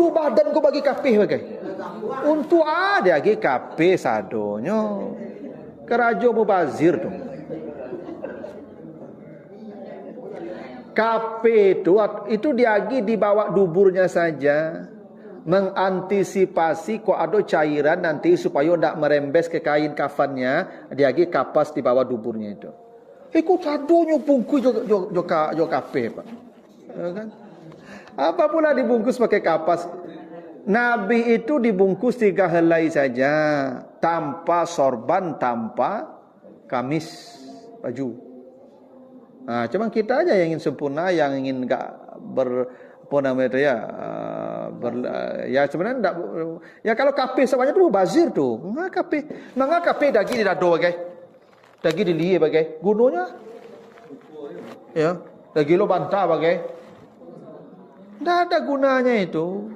Dulu badan kau bagi kapih bagai. Untuk ada lagi kapih sadonyo. Kerajo mubazir tu. Kapih itu diagi dibawa duburnya saja. Mengantisipasi kok ada cairan nanti supaya tidak merembes ke kain kafannya, diagi kapas di bawah duburnya itu. Ikut sadonyo bungkus jo kapih, Pak. Ya kan? Apa pula dibungkus pakai kapas? Nabi itu dibungkus 3 helai saja, tanpa sorban, tanpa kamis baju. Nah, cuma kita aja yang ingin sempurna, yang ingin enggak apa namanya itu ya, ya sebenarnya enggak, ya kalau kapih semuanya itu bazir tuh. Nggak kapih daging di dado bagai, daging di liye bagai, gunanya, ya, daging lo bantah bagai, enggak ada gunanya itu.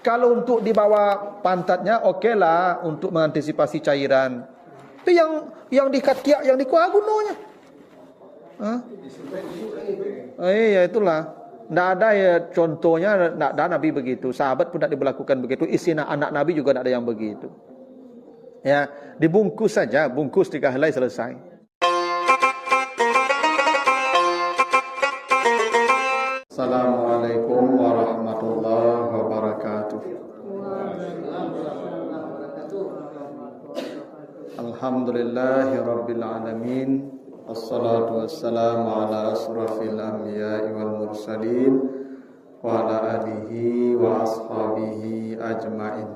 Kalau untuk di bawah pantatnya, oke lah untuk mengantisipasi cairan. Tapi yang di katiak, yang di kuah gunanya. Ya itulah. Tidak ada ya contohnya, tidak ada Nabi begitu. Sahabat pun tidak diberlakukan begitu. Istri anak Nabi juga tidak ada yang begitu. Ya, dibungkus saja, bungkus 3 helai selesai. Assalamualaikum warahmatullahi wabarakatuh. Alhamdulillahirabbil alamin. Assalatu wassalamu ala asrafil anbiya'i wal mursalin wa ala alihi wa ashabihi ajmain.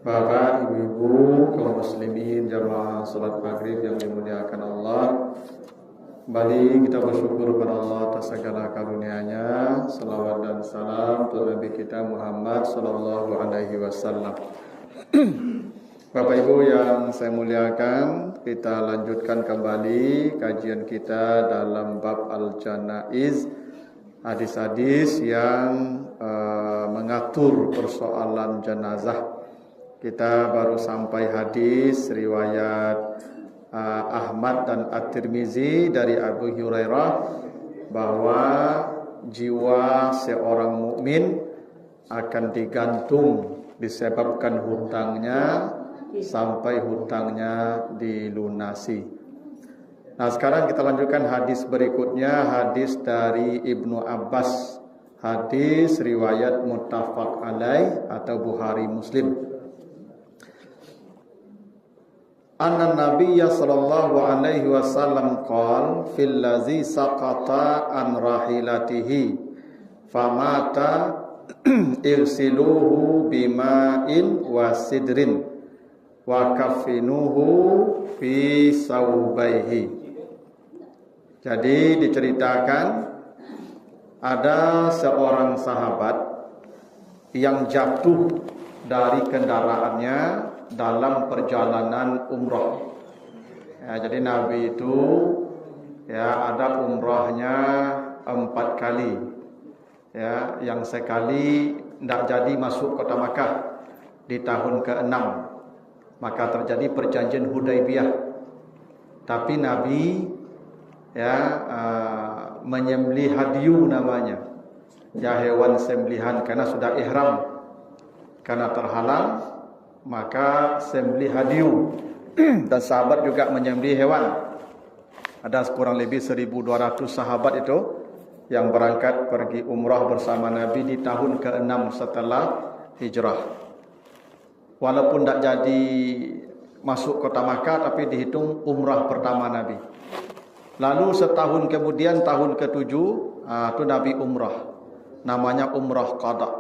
Bapak, ibu-ibu, kaum muslimin jamaah salat maghrib yang dimuliakan Allah, kembali kita bersyukur kepada Allah atas segala karunia-Nya. Salawat dan salam untuk Nabi kita Muhammad sallallahu alaihi wasallam. Bapak Ibu yang saya muliakan, kita lanjutkan kembali kajian kita dalam bab Al-Janaiz, hadis-hadis yang mengatur persoalan jenazah. Kita baru sampai hadis riwayat Ahmad dan At-Tirmizi dari Abu Hurairah bahwa jiwa seorang mukmin akan digantung disebabkan hutangnya sampai hutangnya dilunasi. Nah, sekarang kita lanjutkan hadis berikutnya, hadis dari Ibnu Abbas, hadis riwayat muttafaq alaih atau Bukhari Muslim. Anna Nabiyya sallallahu alaihi wasallam qala fil ladzi saqata an rahilatihi famata irsiluhu bima'in wa sidrin wa kafinuhu fi saubaihi. Jadi diceritakan ada seorang sahabat yang jatuh dari kendaraannya dalam perjalanan umrah. Ya, jadi Nabi itu ya ada umrahnya 4 kali. Ya, yang sekali tidak jadi masuk kota Makkah di tahun ke-6. Maka terjadi perjanjian Hudaibiyah. Tapi Nabi ya menyembelih hadyu namanya. Ya, hewan sembelihan karena sudah ihram. Karena terhalang maka sembelih hadyu. Dan sahabat juga menyembelih hewan. Ada kurang lebih 1.200 sahabat itu yang berangkat pergi umrah bersama Nabi di tahun ke-6 setelah hijrah. Walaupun tidak jadi masuk kota Makkah, tapi dihitung umrah pertama Nabi. Lalu setahun kemudian, tahun ke-7, itu Nabi umrah. Namanya umrah qada.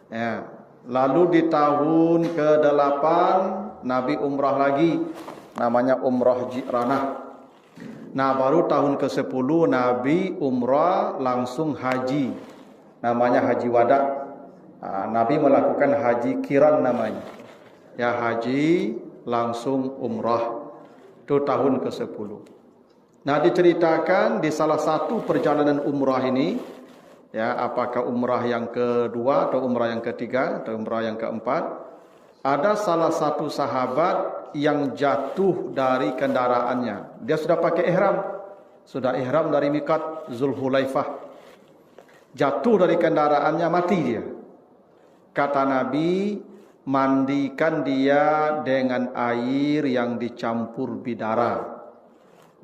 Ya. Lalu di tahun ke-8, Nabi umrah lagi. Namanya umrah Ji'ranah. Nah, baru tahun ke-10, Nabi umrah langsung haji. Namanya haji wada'. Nabi melakukan haji kiran namanya. Ya, haji langsung umrah. Itu tahun ke-10. Nah, diceritakan di salah satu perjalanan umrah ini, ya, apakah umrah yang kedua atau umrah yang ketiga atau umrah yang keempat, ada salah satu sahabat yang jatuh dari kendaraannya. Dia sudah pakai ihram. Sudah ihram dari miqat Zulhulaifah. Jatuh dari kendaraannya, mati dia. kata Nabi, mandikan dia dengan air yang dicampur bidara.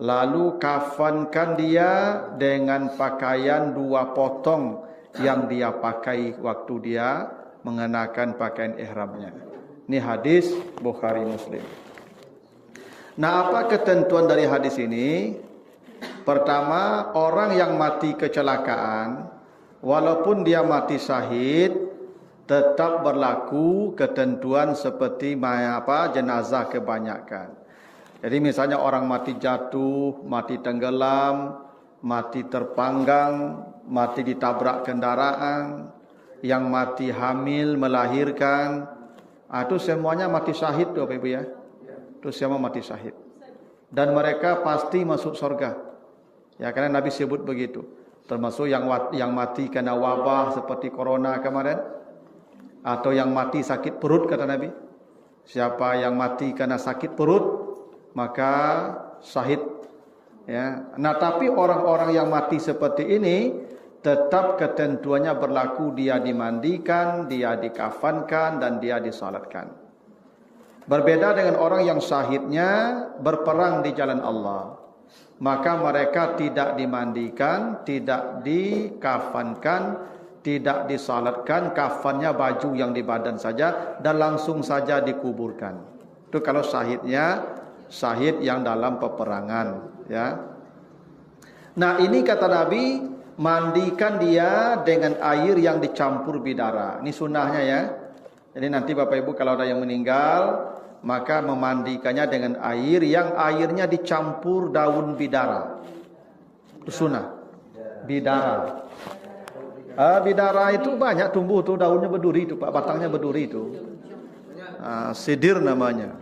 Lalu kafankan dia dengan pakaian 2 potong yang dia pakai waktu dia mengenakan pakaian ihramnya. Ini hadis Bukhari Muslim. Nah, apa ketentuan dari hadis ini? Pertama, orang yang mati kecelakaan, walaupun dia mati syahid, tetap berlaku ketentuan seperti jenazah kebanyakan. Jadi misalnya orang mati jatuh, mati tenggelam, mati terpanggang, mati ditabrak kendaraan, yang mati hamil, melahirkan, itu semuanya mati syahid tuh Bapak Ibu ya. Itu semua mati syahid. Dan mereka pasti masuk surga. Ya, karena Nabi sebut begitu. Termasuk yang mati karena wabah seperti corona kemarin, atau yang mati sakit perut kata Nabi. Siapa yang mati karena sakit perut, maka syahid. Ya. Nah, tapi orang-orang yang mati seperti ini tetap ketentuannya berlaku, dia dimandikan, dia dikafankan, dan dia disalatkan. Berbeda dengan orang yang syahidnya berperang di jalan Allah, maka mereka tidak dimandikan, tidak dikafankan, tidak disalatkan, kafannya baju yang di badan saja, dan langsung saja dikuburkan. Itu kalau syahidnya syahid yang dalam peperangan, ya. Nah, ini kata Nabi, mandikan dia dengan air yang dicampur bidara. Ini sunnahnya ya. Jadi nanti Bapak Ibu kalau ada yang meninggal, maka memandikannya dengan air yang airnya dicampur daun bidara. Itu sunnah. Bidara. Bidara itu banyak tumbuh tuh, daunnya berduri itu Pak, batangnya berduri itu. Sidir namanya.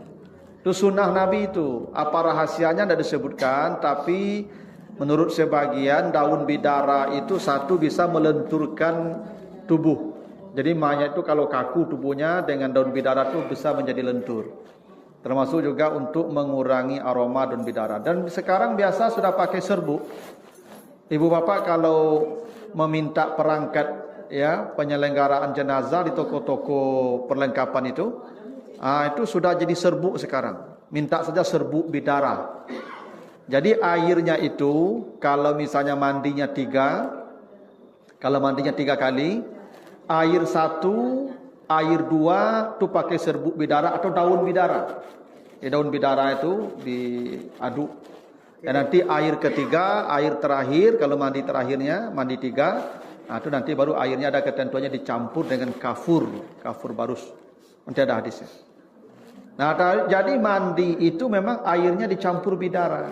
Itu sunnah Nabi itu. Apa rahasianya tidak disebutkan, tapi menurut sebagian daun bidara itu satu bisa melenturkan tubuh. Jadi mayat itu kalau kaku tubuhnya, dengan daun bidara itu bisa menjadi lentur. Termasuk juga untuk mengurangi aroma daun bidara. Dan sekarang biasa sudah pakai serbuk. Ibu bapak kalau meminta perangkat ya penyelenggaraan jenazah di toko-toko perlengkapan itu sudah jadi serbuk sekarang. Minta saja serbuk bidara. Jadi airnya itu kalau misalnya mandinya 3 kali, air 1, air 2 itu pakai serbuk bidara atau daun bidara. Daun bidara itu diaduk. Dan nanti air ketiga, air terakhir, kalau mandi terakhirnya, mandi 3, itu nanti baru airnya ada ketentuannya dicampur dengan kafur barus. Nanti ada hadisnya. Nah, jadi mandi itu memang airnya dicampur bidara.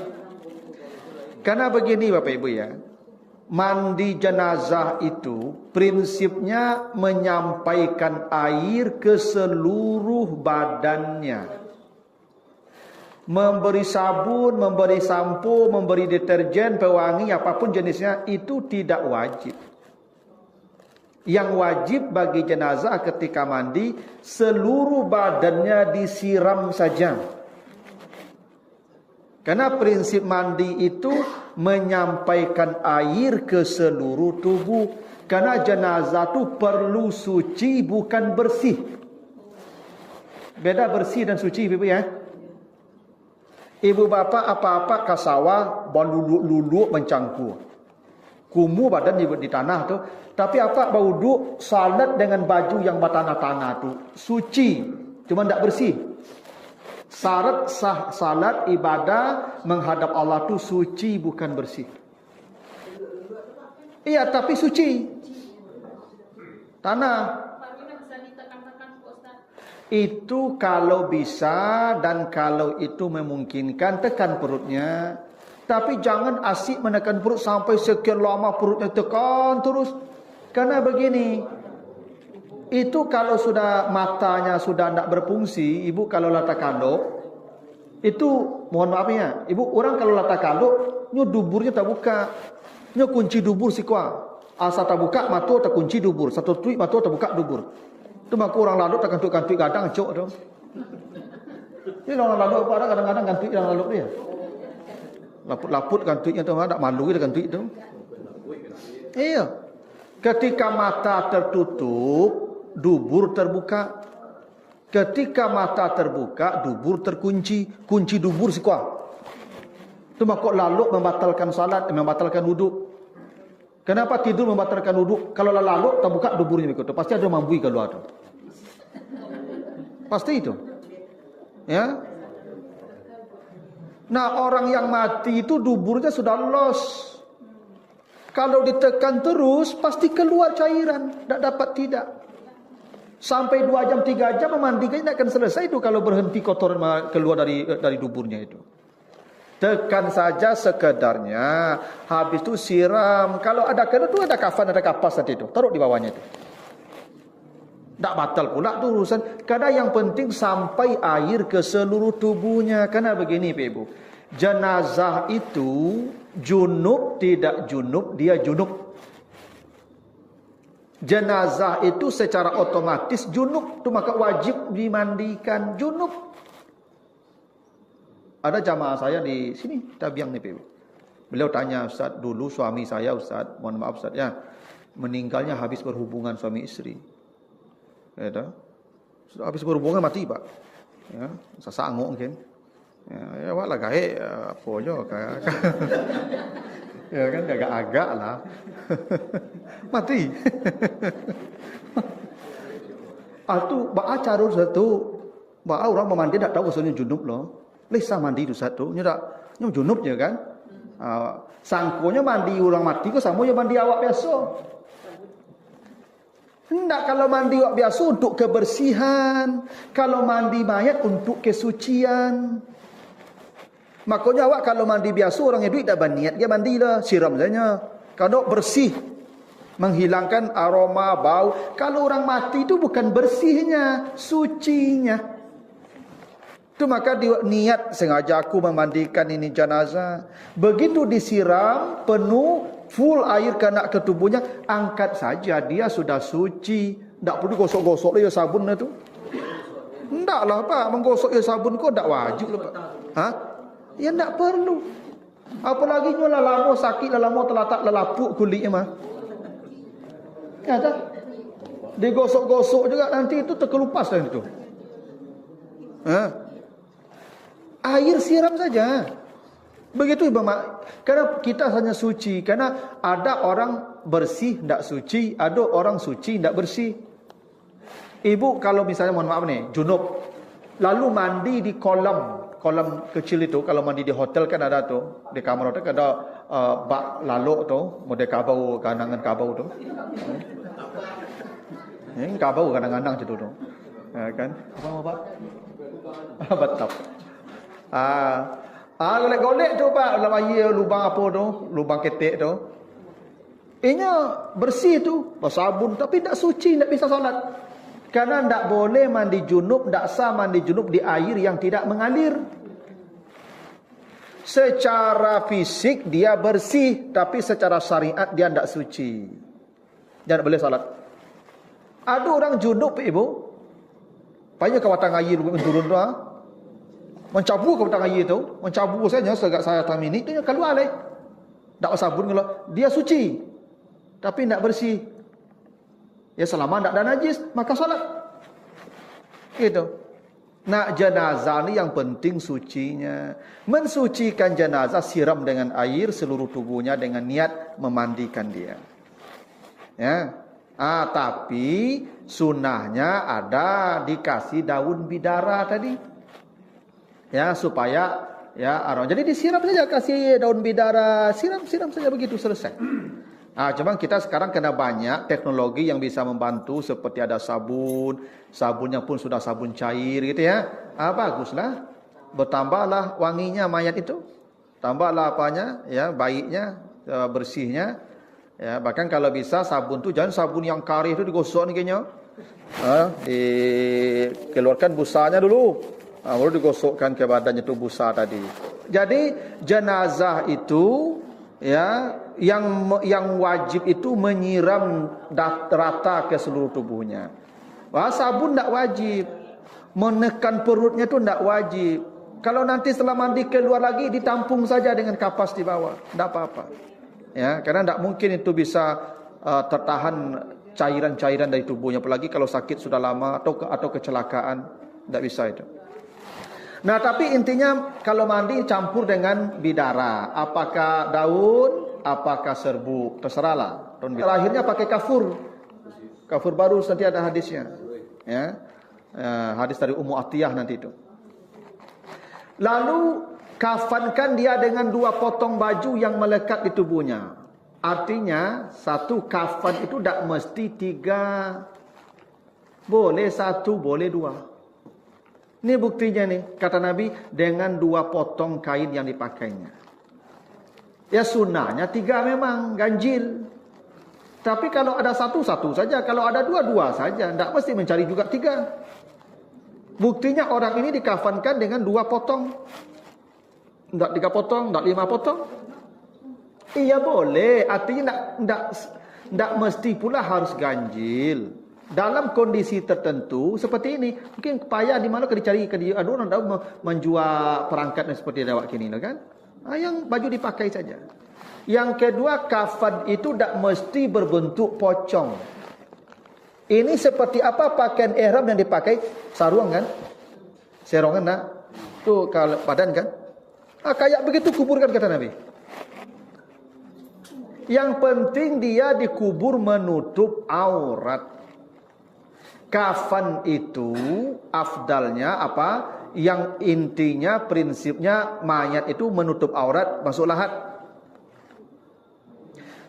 Karena begini Bapak Ibu ya, mandi jenazah itu prinsipnya menyampaikan air ke seluruh badannya. Memberi sabun, memberi sampo, memberi deterjen, pewangi, apapun jenisnya, itu tidak wajib. Yang wajib bagi jenazah ketika mandi, seluruh badannya disiram saja. Karena prinsip mandi itu menyampaikan air ke seluruh tubuh. Karena jenazah itu perlu suci, bukan bersih. Beda bersih dan suci, Ibu ya. Ibu bapak apa-apa ke sawah, lulu mencangkul. Kumuh badan di tanah tu. Tapi apa bau duk salat dengan baju yang bertanah-tanah tu suci, cuma tidak bersih. Syarat sah salat ibadah menghadap Allah tu suci, bukan bersih. Iya, tapi suci. Tanah. Itu kalau bisa dan kalau itu memungkinkan, tekan perutnya. Tapi jangan asik menekan perut sampai sekian lama perutnya tekan terus. Karena begini, itu kalau sudah matanya sudah tidak berfungsi, ibu kalau lata kanduk, itu mohon maafnya, ibu orang kalau lata kanduk, nyu duburnya tak buka, nyu kunci dubur si kuah. Asa tak buka, matu tak kunci dubur, satu tuik matu tak buka dubur. Itu maka orang lalu tak kantuk-kantuk kadang cok tu. Ini orang lalu apa kadang-kadang kantuk yang lalu dia. Laput-laput kantuknya tu, tak malu dia kantuk itu. Iya. Ketika mata tertutup, dubur terbuka. Ketika mata terbuka, dubur terkunci. Kunci dubur si kuah. Itu makok laluk membatalkan salat, membatalkan wuduk. Kenapa tidur membatalkan wuduk? Kalau laluk terbuka duburnya begitu, pasti ada mambui keluar tu. Pasti itu. Ya. Nah, orang yang mati itu duburnya sudah los. Kalau ditekan terus, pasti keluar cairan. Tak dapat tidak. Sampai 2 jam, 3 jam memandikan tidak akan selesai itu kalau berhenti kotoran keluar dari duburnya itu. Tekan saja sekedarnya. Habis itu siram. Kalau ada kena tu ada kafan, ada kapas tadi itu. Taruh di bawahnya itu. Tak batal pula tu urusan. Karena yang penting sampai air ke seluruh tubuhnya. Karena begini Pak Ibu. Jenazah itu junub tidak junub, dia junub. Jenazah itu secara otomatis junub. Tu maka wajib dimandikan junub. Ada jamaah saya di sini, Tabiang ni Pak Ibu. Beliau tanya, Ustaz, dulu suami saya Ustaz, mohon maaf Ustaz ya, meninggalnya habis berhubungan suami istri. Ya, habis berhubungan mati Pak. Ya, sasangok mungkin. Ya, walah gae apa je ya kan agak-agak lah. Mati. Itu ba'a carut satu. Ba'a orang memandi tak tahu usulnya junub loh. Lesa mandi itu satu. Nya junub je kan. Sangkonya mandi orang mati ke sama je mandi awak biasa. Hendak kalau mandi awak biasa untuk kebersihan. Kalau mandi mayat untuk kesucian. Makanya awak kalau mandi biasa orang yang duit tak berniat dia mandilah, siram saja. Kalau bersih, menghilangkan aroma, bau. Kalau orang mati itu bukan bersihnya, sucinya. Itu maka niat sengaja aku memandikan ini jenazah. Begitu disiram penuh full air kena ke tubuhnya, angkat saja dia sudah suci. Tak perlu gosok-gosok dia sabun itu. Taklah Pak, menggosok dia sabun kau tak wajib lah Pak. Ha? Ya tak perlu. Apalagi nyolah lama sakit, lama terlatak lelapuk kulitnya mah. Ya tak? Digosok-gosok juga nanti itu terkelupas dah itu. Ha? Air siram saja. Begitu Bang Mak. Karena kita hanya suci. Karena ada orang bersih tak suci, ada orang suci tak bersih. Ibu kalau misalnya mohon maaf nih, junub, lalu mandi di kolam kecil itu, kalau mandi di hotel kan ada tu, di kamar hotel kan ada bak lalu tu, model kabau, kanangan kabau tu. Ini kabau kadang-kadang macam tu. Kan? Apa? Batap. Golek-golek tu Pak, dalam air lubang apa tu, lubang ketek tu. Ianya bersih tu, bersabun tapi tak suci, tak bisa salat. Karena tak boleh mandi junub, tak sah mandi junub di air yang tidak mengalir. Secara fisik dia bersih, tapi secara syariat dia tak suci. Dia tak boleh salat. Ada orang junub Ibu, payah ke watang air turun tu, mencabu ke watang air tu, mencabu saja segak saya tamini tu keluar leh. Tak sabun kalau dia suci, tapi tak bersih. Ya selama tak ada najis, maka salat. Gitu. Nak jenazah ni yang penting sucinya. Mensucikan jenazah, siram dengan air seluruh tubuhnya dengan niat memandikan dia. Ya. Tapi sunnahnya ada dikasih daun bidara tadi. Ya, supaya ya aroma. Jadi disiram saja, kasih daun bidara, siram saja begitu selesai. Cuma kita sekarang kena banyak teknologi yang bisa membantu, seperti ada sabun, sabunnya pun sudah sabun cair gitu ya. Baguslah. Bertambahlah wanginya mayat itu. Tambahlah apanya? Ya, baiknya, bersihnya. Ya, bahkan kalau bisa sabun tu jangan sabun yang karih itu digosok ni kayaknya. Dikeluarkan busanya dulu. Baru digosokkan ke badannya tu busa tadi. Jadi jenazah itu ya, yang wajib itu menyiram rata ke seluruh tubuhnya. Sabun tak wajib. Menekan perutnya tu tak wajib. Kalau nanti setelah mandi keluar lagi, ditampung saja dengan kapas di bawah, tak apa-apa. Ya, karena tak mungkin itu bisa tertahan cairan-cairan dari tubuhnya, apalagi kalau sakit sudah lama atau kecelakaan, tidak bisa itu. Nah, tapi intinya kalau mandi campur dengan bidara, apakah daun, apakah serbuk, terserahlah. Terakhirnya pakai kafur. Kafur baru nanti ada hadisnya. Ya. Hadis dari Ummu Atiyah nanti itu. Lalu kafankan dia dengan 2 potong baju yang melekat di tubuhnya. Artinya satu kafan itu tak mesti 3. Boleh 1, boleh 2. Ini buktinya nih, kata Nabi, dengan 2 potong kain yang dipakainya. Ya sunnahnya 3 memang, ganjil. Tapi kalau ada 1 saja, kalau ada 2 saja. Tak mesti mencari juga 3. Buktinya orang ini dikafankan dengan 2 potong. Tak 3 potong, tak 5 potong. Iya boleh, artinya tak mesti pula harus ganjil. Dalam kondisi tertentu seperti ini, mungkin payah di mana dicari, ada orang tahu menjual perangkat seperti awak kini kan. Yang baju dipakai saja. Yang kedua, kafan itu tak mesti berbentuk pocong. Ini seperti apa pakaian ihram yang dipakai? Sarung kan? Serongan nak? Tu kalau badan kan? Kayak begitu kuburkan kata Nabi. Yang penting dia dikubur menutup aurat. Kafan itu afdalnya apa? Yang intinya prinsipnya mayat itu menutup aurat masuk lahat.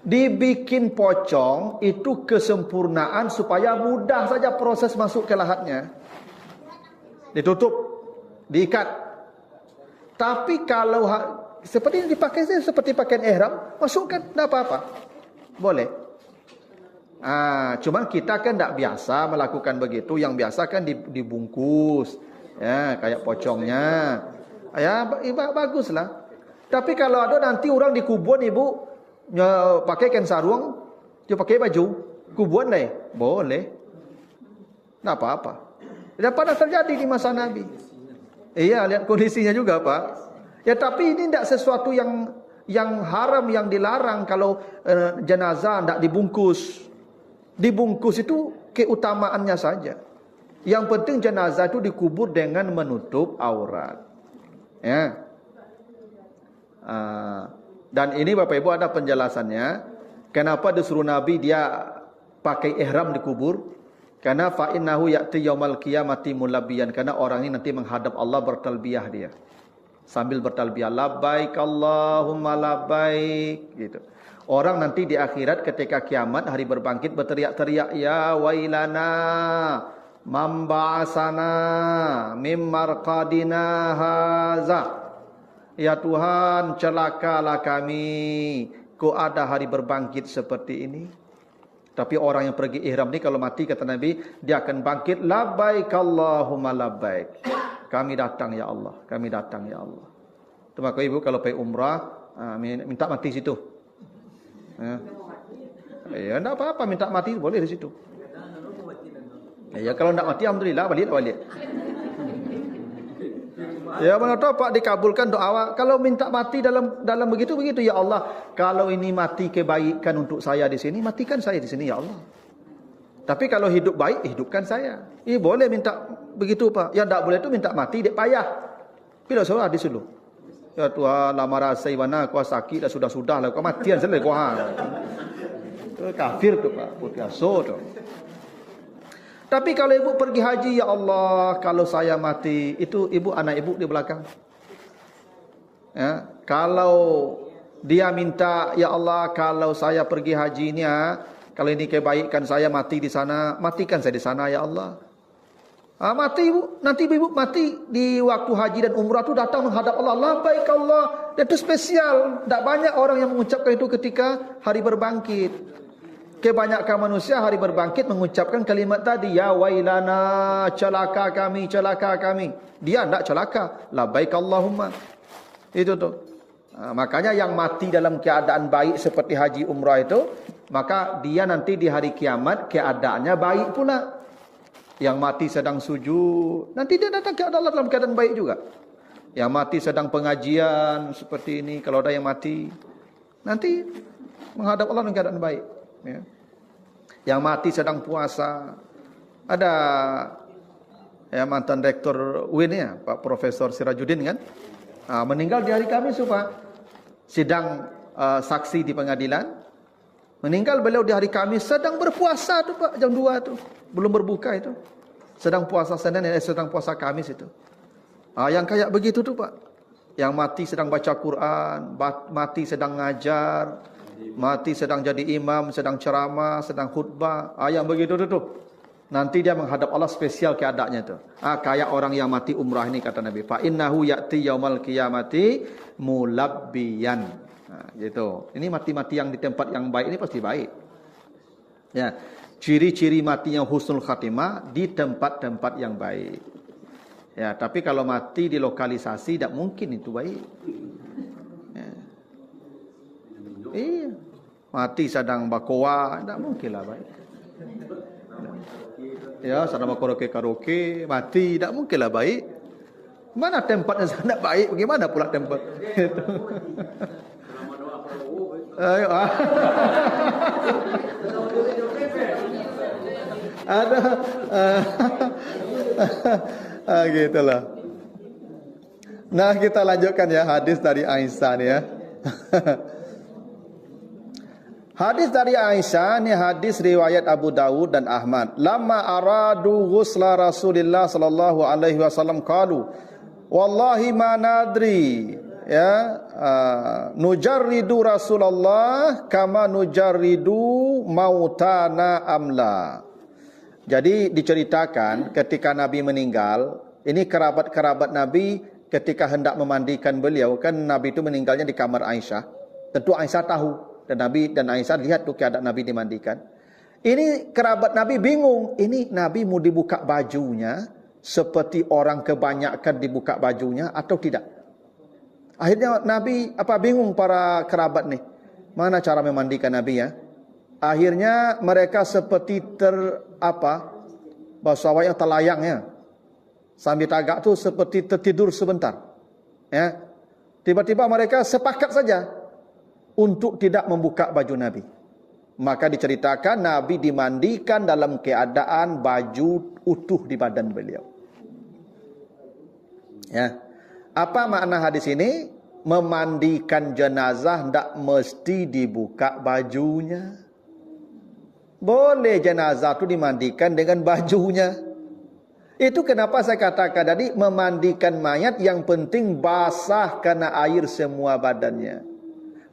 Dibikin pocong itu kesempurnaan supaya mudah saja proses masuk ke lahatnya. Ditutup, diikat. Tapi kalau seperti yang dipakai seperti pakaian ihram, masukkan tak apa-apa. Boleh. Cuman kita kan tak biasa melakukan begitu. Yang biasa kan dibungkus, ya kayak pocongnya. Ya baguslah. Tapi kalau ada nanti orang di kuburan ibu pakaikan sarung, dia pakai baju kuburan deh, boleh. Tak apa-apa. Dan pada terjadi di masa Nabi. Iya, lihat kondisinya juga Pak. Ya tapi ini tidak sesuatu yang haram, yang dilarang kalau jenazah tidak dibungkus. Dibungkus itu keutamaannya saja. Yang penting jenazah itu dikubur dengan menutup aurat. Ya. Dan ini Bapak Ibu ada penjelasannya. Kenapa disuruh Nabi dia pakai ihram dikubur? Karena fa innahu ya'ti yaumal qiyamati mulabbiyan. Karena orang ini nanti menghadap Allah bertalbiyah dia. Sambil bertalbiyah labbaik Allahumma labbaik gitu. Orang nanti di akhirat ketika kiamat hari berbangkit berteriak-teriak ya wailana mamba'asana mimmarqadina haza. Ya Tuhan, celakalah kami, kok ada hari berbangkit seperti ini. Tapi orang yang pergi ihram ni kalau mati kata Nabi, dia akan bangkit labbaik Allahumma labbaik. Kami datang ya Allah, kami datang ya Allah. Tu maka ibu kalau pergi umrah minta mati situ. Ya enggak apa-apa minta mati boleh di situ. Ya kalau enggak mati alhamdulillah balik. Ya mana tahu Pak dikabulkan doa. Kalau minta mati dalam begitu ya Allah. Kalau ini mati kebaikan untuk saya di sini, matikan saya di sini ya Allah. Tapi kalau hidup baik, hidupkan saya. Boleh minta begitu Pak. Yang tak boleh itu minta mati dek payah. Bila suruh hadis dulu. Ya Tuhan, lama rasai mana kau sakit dah sudah lah kau matian selesai kau kafir tu Pak, putus tu. Tapi kalau ibu pergi haji, ya Allah, kalau saya mati, itu ibu anak ibu di belakang. Ya, kalau dia minta, ya Allah, kalau saya pergi haji ini, kalau ini kebaikan saya mati di sana, matikan saya di sana, ya Allah. Mati ibu, nanti ibu mati di waktu haji dan umrah tu datang menghadap Allah. Labbaik Allah, itu spesial. Tak banyak orang yang mengucapkan itu ketika hari berbangkit. Kebanyakan manusia hari berbangkit mengucapkan kalimat tadi, ya wailana, celaka kami, celaka kami. Dia tidak celaka, labbaik Allahumma. Itu tu. Makanya yang mati dalam keadaan baik seperti haji umrah itu, maka dia nanti di hari kiamat keadaannya baik pula. Yang mati sedang sujud, nanti dia datang ke Allah dalam keadaan baik juga. Yang mati sedang pengajian seperti ini, kalau ada yang mati, nanti menghadap Allah dalam keadaan baik. Ya. Yang mati sedang puasa. Ada mantan rektor UIN ya, Pak Profesor Sirajuddin kan, meninggal di hari Kamis Pak. Sidang saksi di pengadilan. Meninggal beliau di hari Kamis sedang berpuasa tu Pak, jam 2 tu. Belum berbuka itu. Sedang puasa Senin, sedang puasa Kamis itu. Yang kayak begitu tu Pak. Yang mati sedang baca Quran, mati sedang ngajar, mati sedang jadi imam, sedang ceramah, sedang khutbah. Yang begitu tu. Nanti dia menghadap Allah spesial keadaannya tu. Kayak orang yang mati umrah ini kata Nabi. Fa innahu ya'ti yaumal qiyamati mulabbiyan. Gitu. Ini mati-mati yang di tempat yang baik ini pasti baik. Ya. Ciri-ciri mati yang husnul khatimah di tempat-tempat yang baik. Ya, tapi kalau mati di lokalisasi tidak mungkin itu baik. Ya. Iya. Mati sedang bakoa tidak mungkinlah baik. Ya, sedang karaoke, mati tidak mungkinlah baik. Mana tempatnya sangat baik? Bagaimana pula tempat itu? Ayo. Ada gitulah. Nah, kita lanjutkan ya hadis dari Aisyah nih ya. Hadis dari Aisyah ni hadis riwayat Abu Dawud dan Ahmad. Lama aradu ghusla Rasulillah sallallahu alaihi wasallam qalu wallahi ma nadri ya nujarridu Rasulullah kama nujarridu mautana amla. Jadi diceritakan ketika Nabi meninggal, ini kerabat-kerabat Nabi ketika hendak memandikan beliau, kan Nabi itu meninggalnya di kamar Aisyah. Tentu Aisyah tahu dan Nabi dan Aisyah lihat tuh keadaan Nabi dimandikan. Ini kerabat Nabi bingung, ini Nabi mau dibuka bajunya seperti orang kebanyakan dibuka bajunya atau tidak. Akhirnya Nabi bingung para kerabat nih. Mana cara memandikan Nabi ya? Akhirnya mereka seperti bahasa awalnya telayangnya. Sambil tagak tu seperti tertidur sebentar. Ya. Tiba-tiba mereka sepakat saja untuk tidak membuka baju Nabi. Maka diceritakan Nabi dimandikan dalam keadaan baju utuh di badan beliau. Ya. Apa makna hadis ini? Memandikan jenazah tidak mesti dibuka bajunya. Boleh jenazah itu dimandikan dengan bajunya. Itu kenapa saya katakan tadi memandikan mayat yang penting basah kena air semua badannya.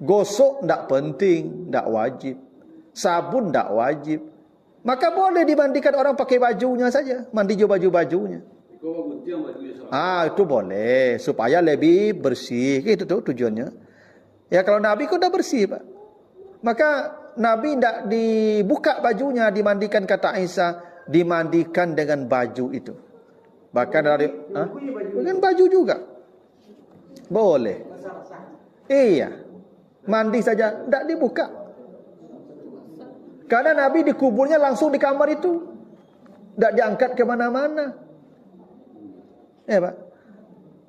Gosok tidak penting, tidak wajib. Sabun tidak wajib. Maka boleh dimandikan orang pakai bajunya saja, mandi baju-bajunya. Itu boleh supaya lebih bersih. Itu tuh tujuannya. Ya kalau Nabi kok udah bersih, Pak. Maka Nabi tidak dibuka bajunya, dimandikan kata Aisyah, dimandikan dengan baju itu. Bahkan dari dengan baju juga. Boleh. Iya. Mandi saja, tidak dibuka. Karena Nabi dikuburnya langsung di kamar itu. Tidak diangkat ke mana-mana. Ya, Pak.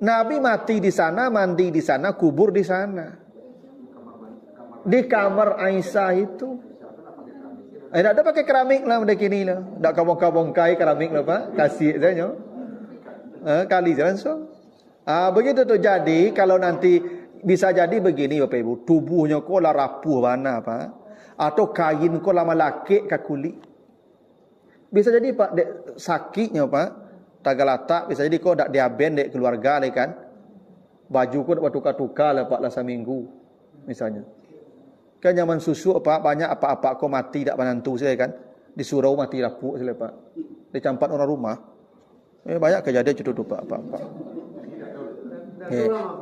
Nabi mati di sana, mandi di sana, kubur di sana. Di kamar Aisyah itu. Tak ada pakai keramik lah macam ni lah. Tak kabong-kabongkai keramik lah Pak. Kasih saja. Kali je langsung. Begitu tu. Jadi kalau nanti bisa jadi begini Bapak Ibu. Tubuhnya kau lah rapuh mana Pak. Atau kain kau lama lakik ke kulit. Bisa jadi Pak sakitnya Pak. Tagalatak. Bisa jadi kau tak diaben dek keluarga lah kan. Baju kau tak tukar-tukar lah Pak lah seminggu. Misalnya. Kan zaman susu banyak apa-apa kau mati tak menantu saya kan. Di surau mati lapuk saya Pak. Dicampat orang rumah. Banyak kejadian itu Pak.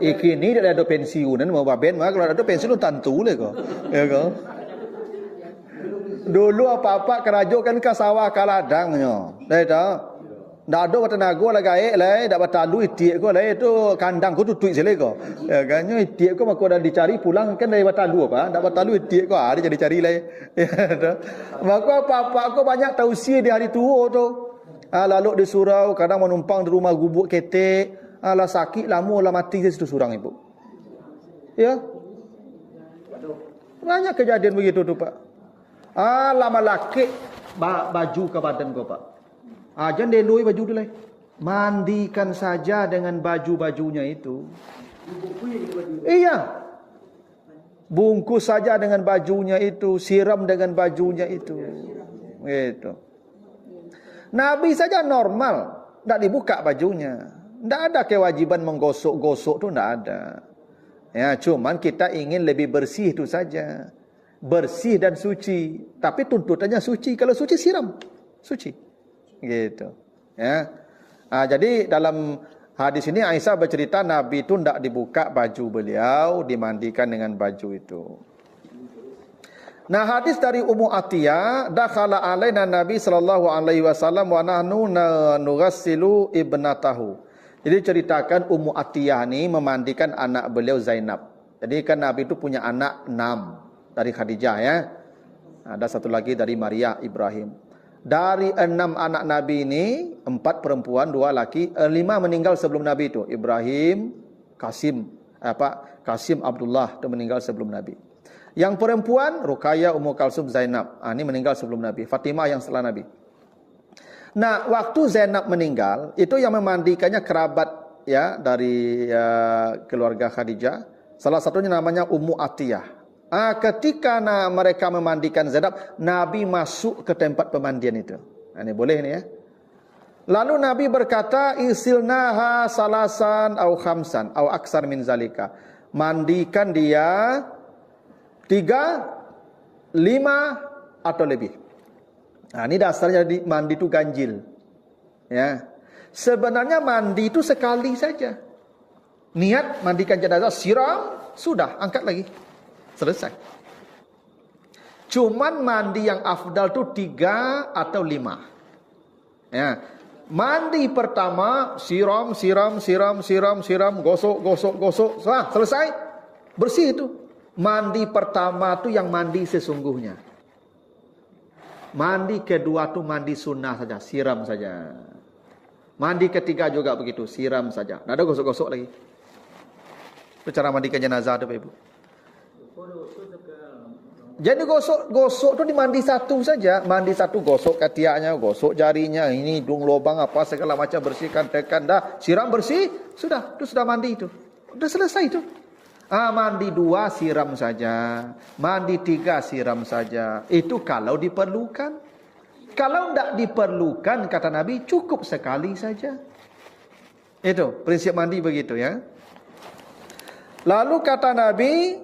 Kini tidak ada pensiunan mau baben mah kalau ada pensiun tantu le kau. Ya kau. Dulu apa-apa kerajo kan ke sawah ke ladangnya. Dah tahu. Dah ada tenaga lah gaek lah, dak batalu itik ko lah itu kandang ko tutui sele ko. Ya kan itik ko mako dah dicari pulang kan dari batalu apa? Dak batalu itik ko ada jadi cari lah. Ya dah. Maka apa-apa ko banyak tausia di hari tua tu. Lalu di surau kadang menumpang di rumah gubuk ketek, sakit lama lah mati di situ surang ibu. Ya. Banyak kejadian begitu tu Pak. Lama laki baju ke badan kau pak. Jangan deloi baju dulu. Mandikan saja dengan baju-bajunya itu. Iya. Bungkus saja dengan bajunya itu, siram dengan bajunya itu. Gitu. Nabi saja normal, tidak dibuka bajunya. Tidak ada kewajiban menggosok-gosok tu, tidak ada. Ya, cuman kita ingin lebih bersih itu saja. Bersih dan suci. Tapi tuntutannya suci. Kalau suci siram. Suci. Gitu. Ya. Jadi dalam hadis ini Aisyah bercerita Nabi itu tidak dibuka baju beliau, dimandikan dengan baju itu. Nah, hadis dari Ummu Atiyah, dakhala alaina Nabi sallallahu alaihi wasallam wa nahnu nughassilu ibnatahu. Jadi ceritakan Ummu Atiyah ni memandikan anak beliau Zainab. Jadi kan Nabi itu punya anak 6 dari Khadijah ya. Ada satu lagi dari Maria Ibrahim. Dari 6 anak Nabi ini, 4 perempuan, 2 laki, 5 meninggal sebelum Nabi itu. Ibrahim, Qasim Abdullah itu meninggal sebelum Nabi. Yang perempuan Ruqayyah, Ummu Kalsum, Zainab. Ini meninggal sebelum Nabi. Fatimah yang setelah Nabi. Nah, waktu Zainab meninggal, itu yang memandikannya kerabat ya dari keluarga Khadijah. Salah satunya namanya Ummu Atiyah. Ketika mereka memandikan Zainab, Nabi masuk ke tempat pemandian itu. Ini boleh ni ya. Lalu Nabi berkata, "Isilnaha salasan au khamsan au aksar min zalika." Mandikan dia 3, 5 atau lebih. Ini dasarnya mandi itu ganjil. Ya. Sebenarnya mandi itu sekali saja. Niat mandikan jenazah, siram, sudah, angkat lagi. Selesai. Cuman mandi yang afdal itu 3 atau 5. Ya. Mandi pertama, siram, gosok. Selesai. Bersih itu. Mandi pertama itu yang mandi sesungguhnya. Mandi kedua tu mandi sunnah saja, siram saja. Mandi ketiga juga begitu, siram saja. Tidak ada gosok-gosok lagi. Itu cara mandikan jenazah tu, Ibu. Jadi gosok tu dimandi satu saja. Mandi satu, gosok ketiaknya, gosok jarinya, ini hidung lubang apa segala macam, bersihkan, tekan dah, siram bersih, sudah, itu sudah mandi itu. Sudah selesai itu. Mandi 2 siram saja, mandi 3 siram saja. Itu kalau diperlukan. Kalau tidak diperlukan, kata Nabi, cukup sekali saja. Itu prinsip mandi begitu ya. Lalu kata Nabi,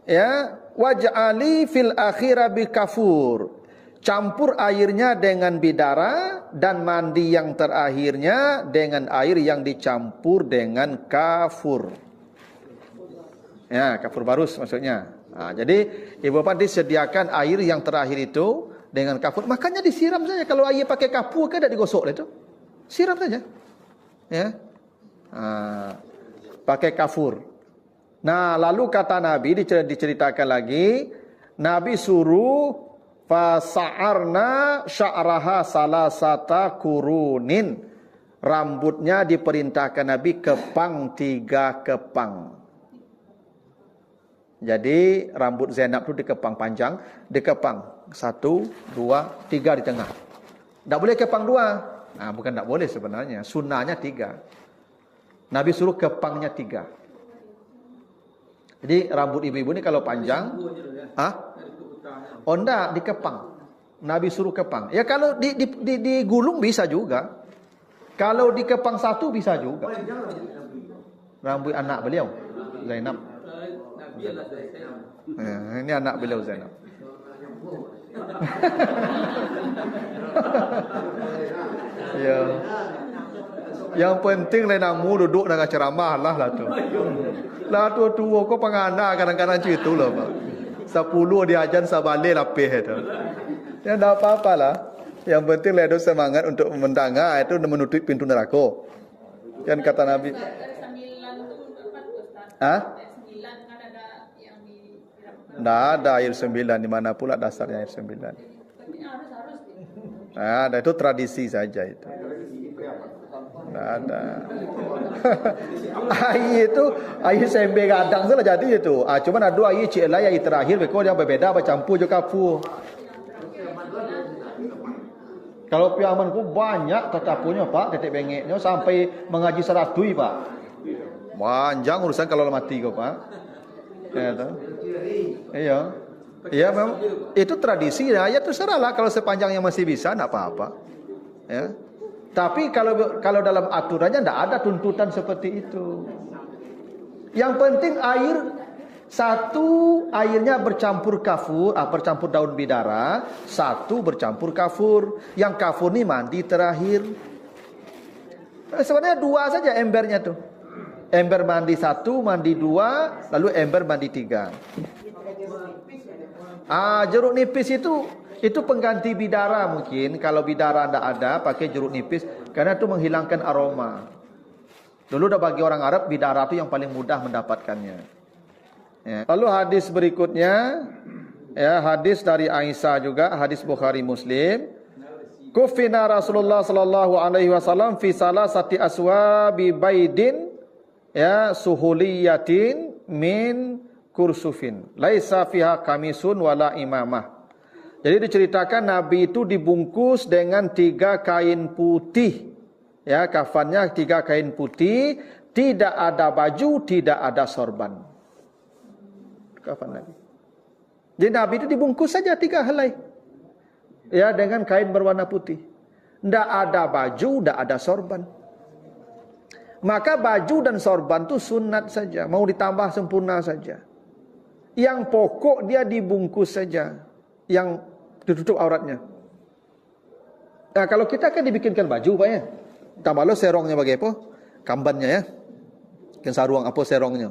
ya, waj'ali fil akhira bi kafur. Campur airnya dengan bidara, dan mandi yang terakhirnya dengan air yang dicampur dengan kafur. Ya, kafur barus maksudnya. Jadi ibu bapak disediakan air yang terakhir itu dengan kafur. Makanya disiram saja. Kalau air pakai kapur kan tidak digosok itu. Siram saja. Ya. Pakai kafur. Nah, lalu kata Nabi diceritakan lagi, Nabi suruh fasa'arna sya'raha salasata kurunin. Rambutnya diperintahkan Nabi kepang 3 kepang. Jadi rambut Zainab itu dikepang panjang, dikepang 1, 2, 3 di tengah. Tak boleh kepang 2. Bukan tak boleh sebenarnya, sunnahnya 3. Nabi suruh kepangnya 3. Jadi rambut ibu-ibu ini kalau panjang, enggak dikepang. Nabi suruh kepang. Ya kalau digulung bisa juga. Kalau dikepang 1 bisa juga. Rambut anak beliau Zainab. Ini anak beliau Zainab. Ya. Yang penting lenamu duduk dengan ceramah lah tu. Lah tua-tua kau pengana kadang-kadang cerita lah Pak. 10 diajan sabale lapih itu. Ya enggak apa-apalah. Yang penting ledo semangat untuk mentanga itu menutup pintu neraka. Kan kata Nabi. Tidak ada air 9, di mana pula dasarnya air 9. Ada, itu tradisi saja itu. Tidak ada. Air itu air sembe kadang saja jadi itu. Cuman ada air cik lai air terakhir, mereka yang berbeda bercampur juga kapur. Kalau piamanku banyak tetapunya Pak, tetek bengeknya sampai mengaji 100 Pak. Panjang urusan kalau mati kau Pak. Ya toh. Iya. Iya memang itu tradisi ya, ya terserahlah kalau sepanjangnya masih bisa enggak apa-apa. Ya. Tapi kalau dalam aturannya enggak ada tuntutan seperti itu. Yang penting air satu airnya bercampur kafur, bercampur daun bidara, satu bercampur kafur. Yang kafur ini mandi terakhir. Sebenarnya 2 saja embernya tuh. Ember mandi 1, mandi 2, lalu ember mandi 3. Jeruk nipis itu pengganti bidara mungkin. Kalau bidara tidak ada, pakai jeruk nipis karena itu menghilangkan aroma. Dulu dah bagi orang Arab bidara itu yang paling mudah mendapatkannya. Ya. Lalu hadis berikutnya, ya hadis dari Aisyah juga, hadis Bukhari Muslim. Kufina Rasulullah sallallahu alaihi wasallam fi salasati aswabi baidin ya suhuliyatin min kursufin laisa fiha kamisun wala imamah. Jadi diceritakan Nabi itu dibungkus dengan 3 kain putih. Ya, kafannya 3 kain putih, tidak ada baju, tidak ada sorban. Kafan Nabi. Jadi Nabi itu dibungkus saja 3 helai. Ya, dengan kain berwarna putih. Tidak ada baju, tidak ada sorban. Maka baju dan sorban itu sunat saja, mau ditambah sempurna saja. Yang pokok dia dibungkus saja, yang ditutup auratnya. Nah, kalau kita kan dibikinkan baju Pak ya. Tambah lo serongnya bagaimana apa? Kambannya ya. Kan sarung apa serongnya.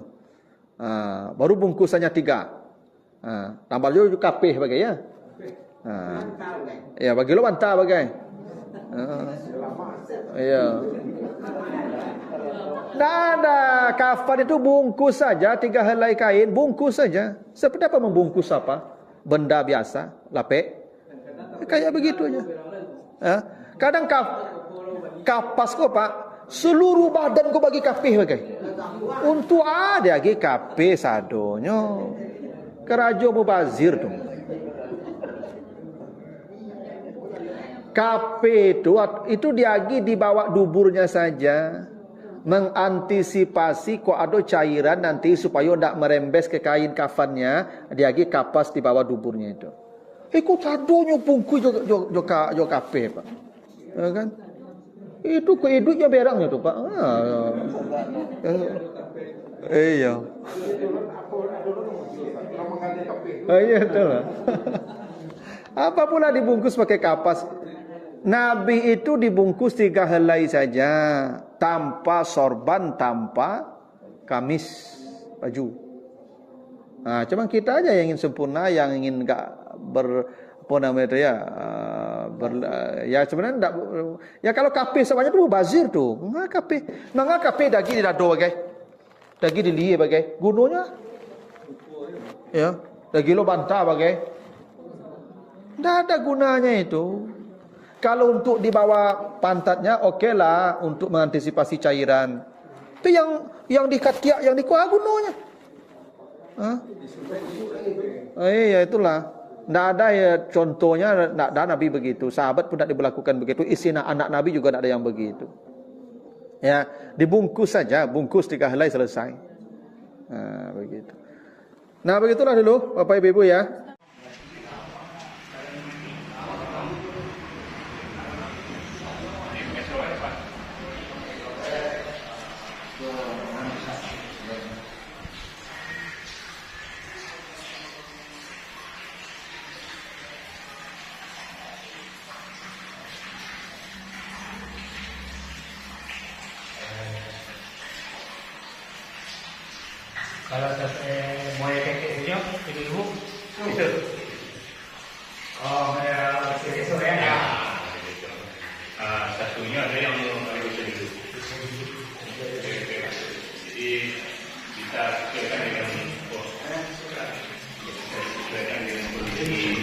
Baru bungkusannya 3. Tambah lo kapeh bagaimana ya. Ya bagi lo bantah bagaimana. Iya. Tidak ada, kafan itu bungkus saja 3 helai kain, bungkus saja. Seperti apa membungkus apa? Benda biasa, lapek. Kayak begitu aja. Ya. Kadang kapas kok Pak, seluruh badan kok bagi kapih bagai. Untuk ada lagi kapih sadonyo. Kerajo mubazir tu. Kapih itu diagi dibawa duburnya saja. Mengantisipasi kok ada cairan nanti supaya tidak merembes ke kain kafannya, dia lagi kapas di bawah duburnya itu. Ikut sadonyo bungkus jo kape Pak. Ya kan? Itu keidutnya berangnya tuh Pak. Iya. Iya betul. Apa pula dibungkus pakai kapas? Nabi itu dibungkus 3 helai saja, tanpa sorban, tanpa kamis, baju. Nah, cuma kita aja yang ingin sempurna, yang ingin enggak ya sebenarnya enggak, ya kalau kape semuanya tuh bazir tuh. Enggak kape dagi di dado bagai. Dagi di liye bagai. Gunanya ya, dagi lo bantah bagai. Enggak ada gunanya itu. Kalau untuk di bawah pantatnya okeylah untuk mengantisipasi cairan. Tapi yang di ketiak, yang di kuah gunanya. Iya itulah. Tidak ada ya contohnya, tidak ada Nabi begitu. Sahabat pun tidak diberlakukan begitu. Istri anak Nabi juga tidak ada yang begitu. Ya, dibungkus saja, bungkus 3 helai selesai. Begitu. Nah begitulah dulu Bapak Ibu ya. Kalau mau keke punya, ini dulu. Itu. Oh, keke sore ya. Satunya ada yang bisa duduk. Jadi kita sesuaikan dengan kondisi.